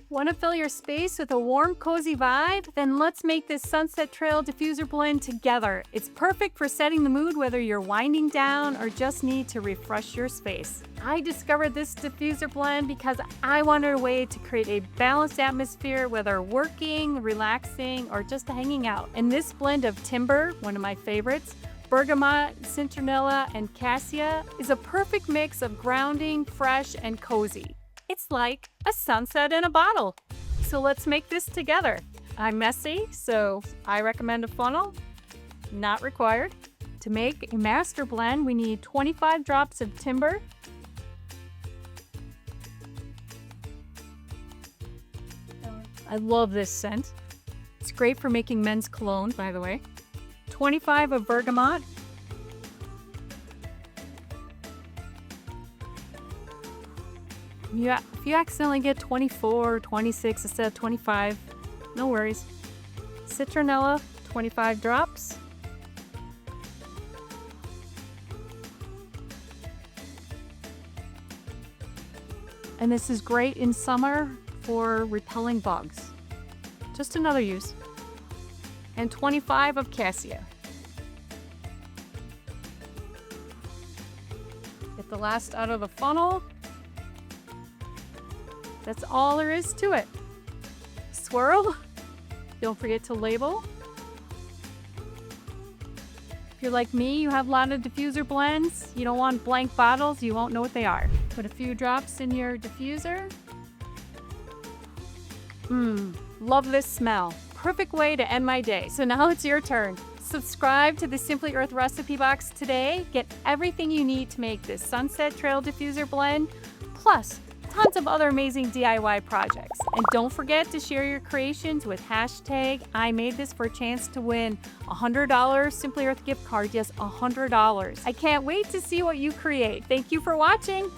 Want to fill your space with a warm, cozy vibe? Then let's make this Sunset Trail Diffuser Blend together. It's perfect for setting the mood whether you're winding down or just need to refresh your space. I discovered this diffuser blend because I wanted a way to create a balanced atmosphere, whether working, relaxing, or just hanging out. And this blend of timber, one of my favorites, Bergamot, Citronella, and Cassia is a perfect mix of grounding, fresh, and cozy. It's like a sunset in a bottle. So let's make this together. I'm messy, so I recommend a funnel. Not required. To make a master blend, we need 25 drops of timber, I love this scent. It's great for making men's cologne, by the way. 25 of bergamot. Yeah, if you accidentally get 24 or 26 instead of 25, no worries. Citronella, 25 drops. And this is great in summer for repelling bugs. Just another use. And 25 of cassia. Get the last out of the funnel. That's all there is to it. Swirl. Don't forget to label. If you're like me, you have a lot of diffuser blends. You don't want blank bottles, you won't know what they are. Put a few drops in your diffuser. Love this smell. Perfect way to end my day. So now it's your turn. Subscribe to the Simply Earth recipe box today. Get everything you need to make this Sunset Trail Diffuser Blend, plus tons of other amazing DIY projects. And don't forget to share your creations with hashtag I made this for a chance to win $100 Simply Earth gift card. Yes, $100. I can't wait to see what you create. Thank you for watching.